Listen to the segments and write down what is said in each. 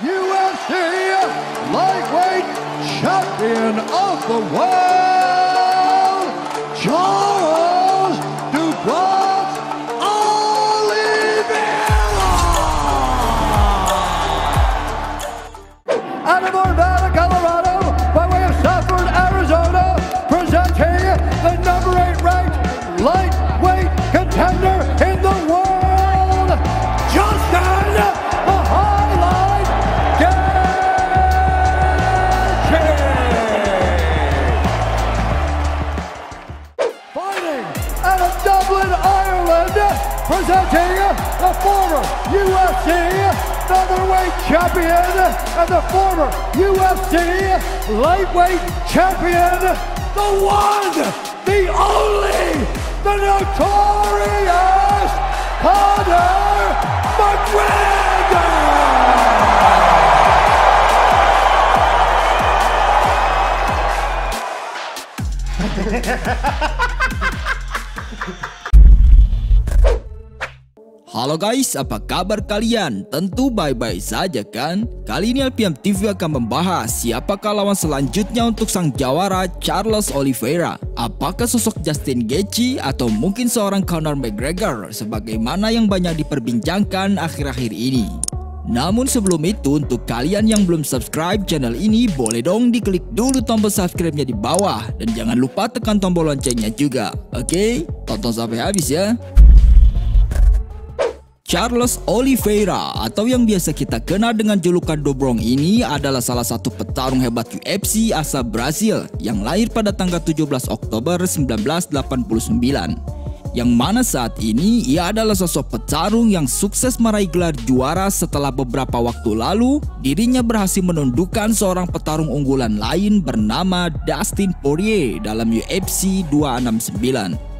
UFC lightweight champion of the world, Charles Dubois Oliveira. Out of Nevada, Colorado, by way of Southward Arizona, presenting the number 8 ranked lightweight contender in the world, Justin the Highlight Gaethje. Fighting out of Dublin, Ireland, presenting the former UFC featherweight champion and the former UFC lightweight champion, the one, the only, the notorious Conor McGregor! Halo guys, apa kabar kalian? Tentu baik-baik saja kan? Kali ini LPM TV akan membahas siapakah lawan selanjutnya untuk sang jawara Charles Oliveira. Apakah sosok Justin Gaethje atau mungkin seorang Conor McGregor sebagaimana yang banyak diperbincangkan akhir-akhir ini. Namun sebelum itu, untuk kalian yang belum subscribe channel ini, boleh dong diklik dulu tombol subscribe-nya di bawah dan jangan lupa tekan tombol loncengnya juga. Oke, tonton sampai habis ya. Charles Oliveira atau yang biasa kita kenal dengan julukan Dobrong ini adalah salah satu petarung hebat UFC asal Brasil yang lahir pada tanggal 17 Oktober 1989. Yang mana saat ini ia adalah sosok petarung yang sukses meraih gelar juara setelah beberapa waktu lalu dirinya berhasil menundukkan seorang petarung unggulan lain bernama Dustin Poirier dalam UFC 269.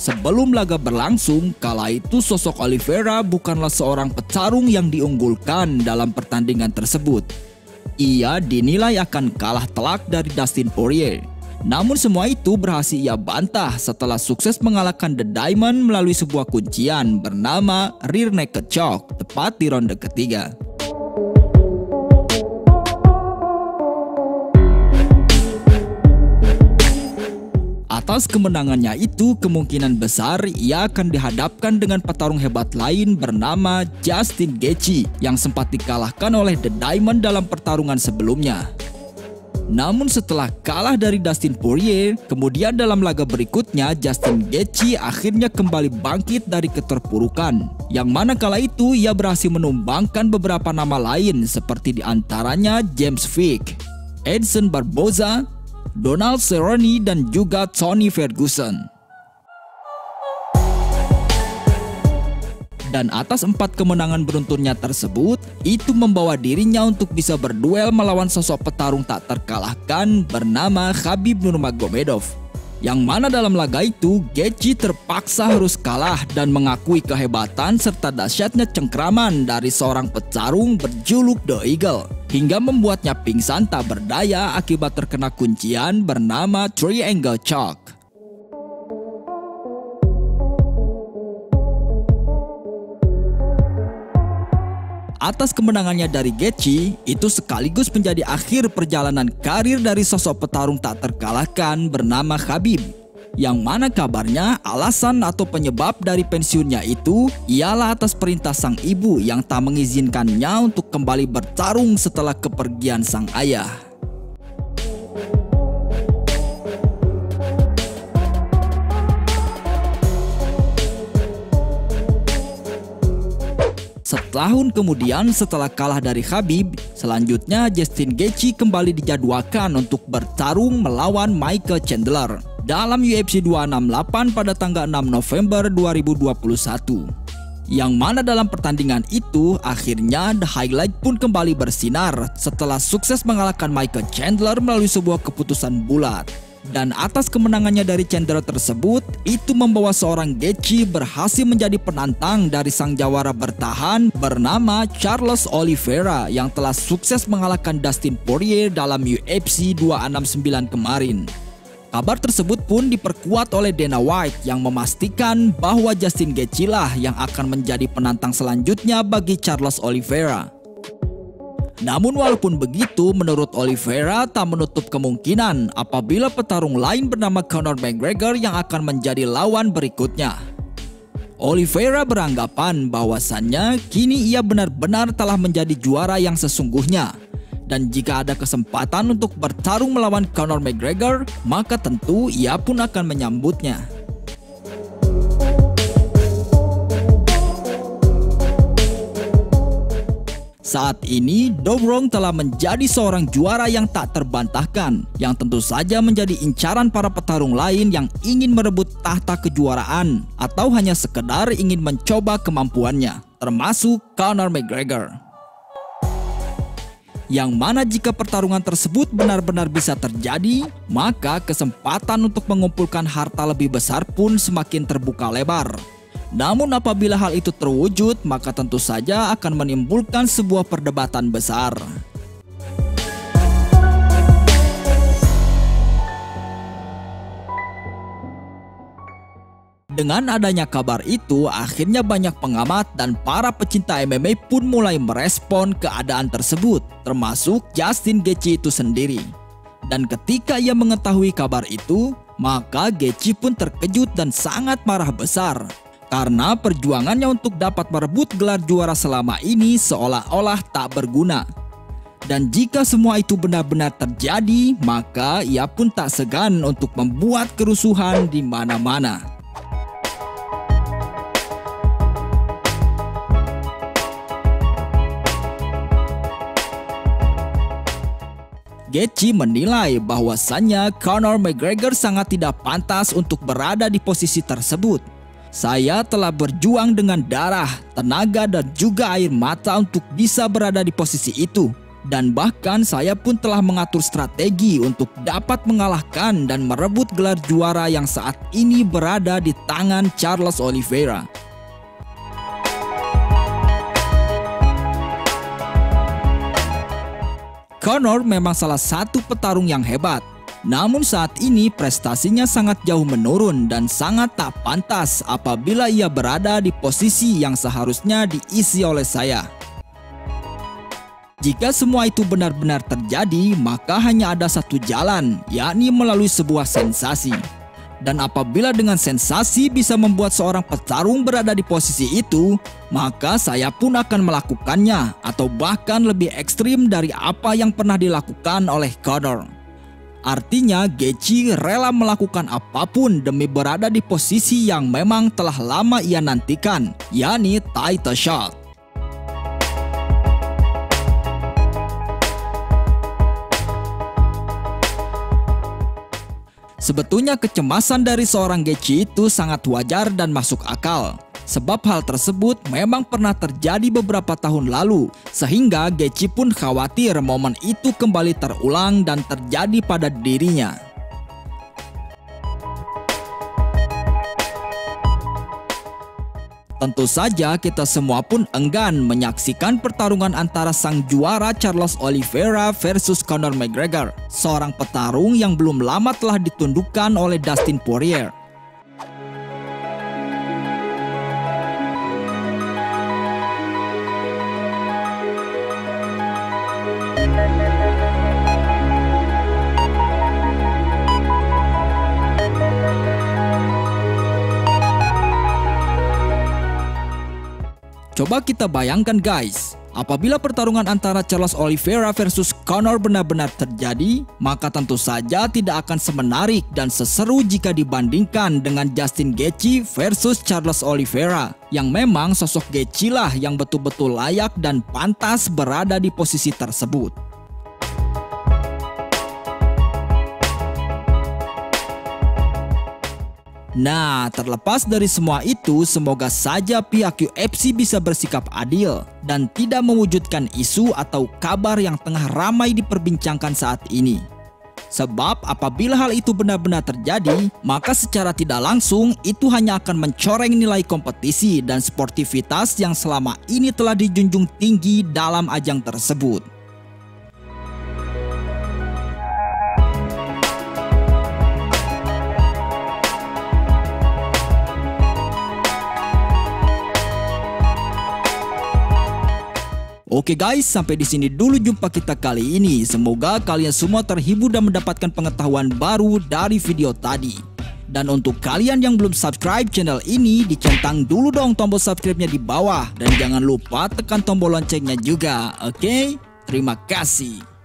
Sebelum laga berlangsung, kala itu sosok Oliveira bukanlah seorang petarung yang diunggulkan dalam pertandingan tersebut. Ia dinilai akan kalah telak dari Dustin Poirier. Namun semua itu berhasil ia bantah setelah sukses mengalahkan The Diamond melalui sebuah kuncian bernama rear naked choke tepat di ronde ketiga. Atas kemenangannya itu, kemungkinan besar ia akan dihadapkan dengan petarung hebat lain bernama Justin Gaethje yang sempat dikalahkan oleh The Diamond dalam pertarungan sebelumnya. Namun setelah kalah dari Dustin Poirier, kemudian dalam laga berikutnya Justin Gaethje akhirnya kembali bangkit dari keterpurukan. Yang mana kala itu ia berhasil menumbangkan beberapa nama lain seperti diantaranya James Vick, Edson Barboza, Donald Cerrone dan juga Tony Ferguson. Dan atas 4 kemenangan beruntunnya tersebut, itu membawa dirinya untuk bisa berduel melawan sosok petarung tak terkalahkan bernama Khabib Nurmagomedov. Yang mana dalam laga itu, Gaethje terpaksa harus kalah dan mengakui kehebatan serta dahsyatnya cengkraman dari seorang petarung berjuluk The Eagle, hingga membuatnya pingsan tak berdaya akibat terkena kuncian bernama Triangle Choke. Atas kemenangannya dari Gaethje, itu sekaligus menjadi akhir perjalanan karir dari sosok petarung tak terkalahkan bernama Khabib. Yang mana kabarnya alasan atau penyebab dari pensiunnya itu ialah atas perintah sang ibu yang tak mengizinkannya untuk kembali bertarung setelah kepergian sang ayah. Setahun kemudian setelah kalah dari Khabib, selanjutnya Justin Gaethje kembali dijadwalkan untuk bertarung melawan Michael Chandler dalam UFC 268 pada tanggal 6 November 2021. Yang mana dalam pertandingan itu akhirnya The Highlight pun kembali bersinar setelah sukses mengalahkan Michael Chandler melalui sebuah keputusan bulat. Dan atas kemenangannya dari Chandler tersebut, itu membawa seorang Gaethje berhasil menjadi penantang dari sang jawara bertahan bernama Charles Oliveira yang telah sukses mengalahkan Dustin Poirier dalam UFC 269 kemarin. Kabar tersebut pun diperkuat oleh Dana White yang memastikan bahwa Justin Gaethje lah yang akan menjadi penantang selanjutnya bagi Charles Oliveira. Namun walaupun begitu, menurut Oliveira tak menutup kemungkinan apabila petarung lain bernama Conor McGregor yang akan menjadi lawan berikutnya. Oliveira beranggapan bahwasannya kini ia benar-benar telah menjadi juara yang sesungguhnya. Dan jika ada kesempatan untuk bertarung melawan Conor McGregor, maka tentu ia pun akan menyambutnya. Saat ini, Dobrong telah menjadi seorang juara yang tak terbantahkan, yang tentu saja menjadi incaran para petarung lain yang ingin merebut tahta kejuaraan atau hanya sekedar ingin mencoba kemampuannya, termasuk Conor McGregor. Yang mana jika pertarungan tersebut benar-benar bisa terjadi, maka kesempatan untuk mengumpulkan harta lebih besar pun semakin terbuka lebar. Namun apabila hal itu terwujud, maka tentu saja akan menimbulkan sebuah perdebatan besar. Dengan adanya kabar itu, akhirnya banyak pengamat dan para pecinta MMA pun mulai merespon keadaan tersebut, termasuk Justin Gaethje itu sendiri. Dan ketika ia mengetahui kabar itu, maka Gaethje pun terkejut dan sangat marah besar. Karena perjuangannya untuk dapat merebut gelar juara selama ini seolah-olah tak berguna. Dan jika semua itu benar-benar terjadi, maka ia pun tak segan untuk membuat kerusuhan di mana-mana. Gaethje menilai bahwasannya Conor McGregor sangat tidak pantas untuk berada di posisi tersebut. Saya telah berjuang dengan darah, tenaga dan juga air mata untuk bisa berada di posisi itu. Dan bahkan saya pun telah mengatur strategi untuk dapat mengalahkan dan merebut gelar juara yang saat ini berada di tangan Charles Oliveira. Conor memang salah satu petarung yang hebat. Namun saat ini prestasinya sangat jauh menurun dan sangat tak pantas apabila ia berada di posisi yang seharusnya diisi oleh saya. Jika semua itu benar-benar terjadi, maka hanya ada satu jalan, yakni melalui sebuah sensasi. Dan apabila dengan sensasi bisa membuat seorang petarung berada di posisi itu, maka saya pun akan melakukannya atau bahkan lebih ekstrim dari apa yang pernah dilakukan oleh Conor. Artinya Gaethje rela melakukan apapun demi berada di posisi yang memang telah lama ia nantikan, yakni title shot. Sebetulnya kecemasan dari seorang Gaethje itu sangat wajar dan masuk akal. Sebab hal tersebut memang pernah terjadi beberapa tahun lalu. Sehingga Gaethje pun khawatir momen itu kembali terulang dan terjadi pada dirinya. Tentu saja kita semua pun enggan menyaksikan pertarungan antara sang juara Charles Oliveira versus Conor McGregor, seorang petarung yang belum lama telah ditundukkan oleh Dustin Poirier. Coba kita bayangkan guys, apabila pertarungan antara Charles Oliveira versus Conor benar-benar terjadi, maka tentu saja tidak akan semenarik dan seseru jika dibandingkan dengan Justin Gaethje versus Charles Oliveira, yang memang sosok Gaethje lah yang betul-betul layak dan pantas berada di posisi tersebut. Nah, terlepas dari semua itu, semoga saja pihak UFC bisa bersikap adil dan tidak mewujudkan isu atau kabar yang tengah ramai diperbincangkan saat ini. Sebab apabila hal itu benar-benar terjadi, maka secara tidak langsung itu hanya akan mencoreng nilai kompetisi dan sportivitas yang selama ini telah dijunjung tinggi dalam ajang tersebut. Oke guys, sampai di sini dulu jumpa kita kali ini. Semoga kalian semua terhibur dan mendapatkan pengetahuan baru dari video tadi. Dan untuk kalian yang belum subscribe channel ini, dicentang dulu dong tombol subscribe-nya di bawah. Dan jangan lupa tekan tombol loncengnya juga, oke? Terima kasih.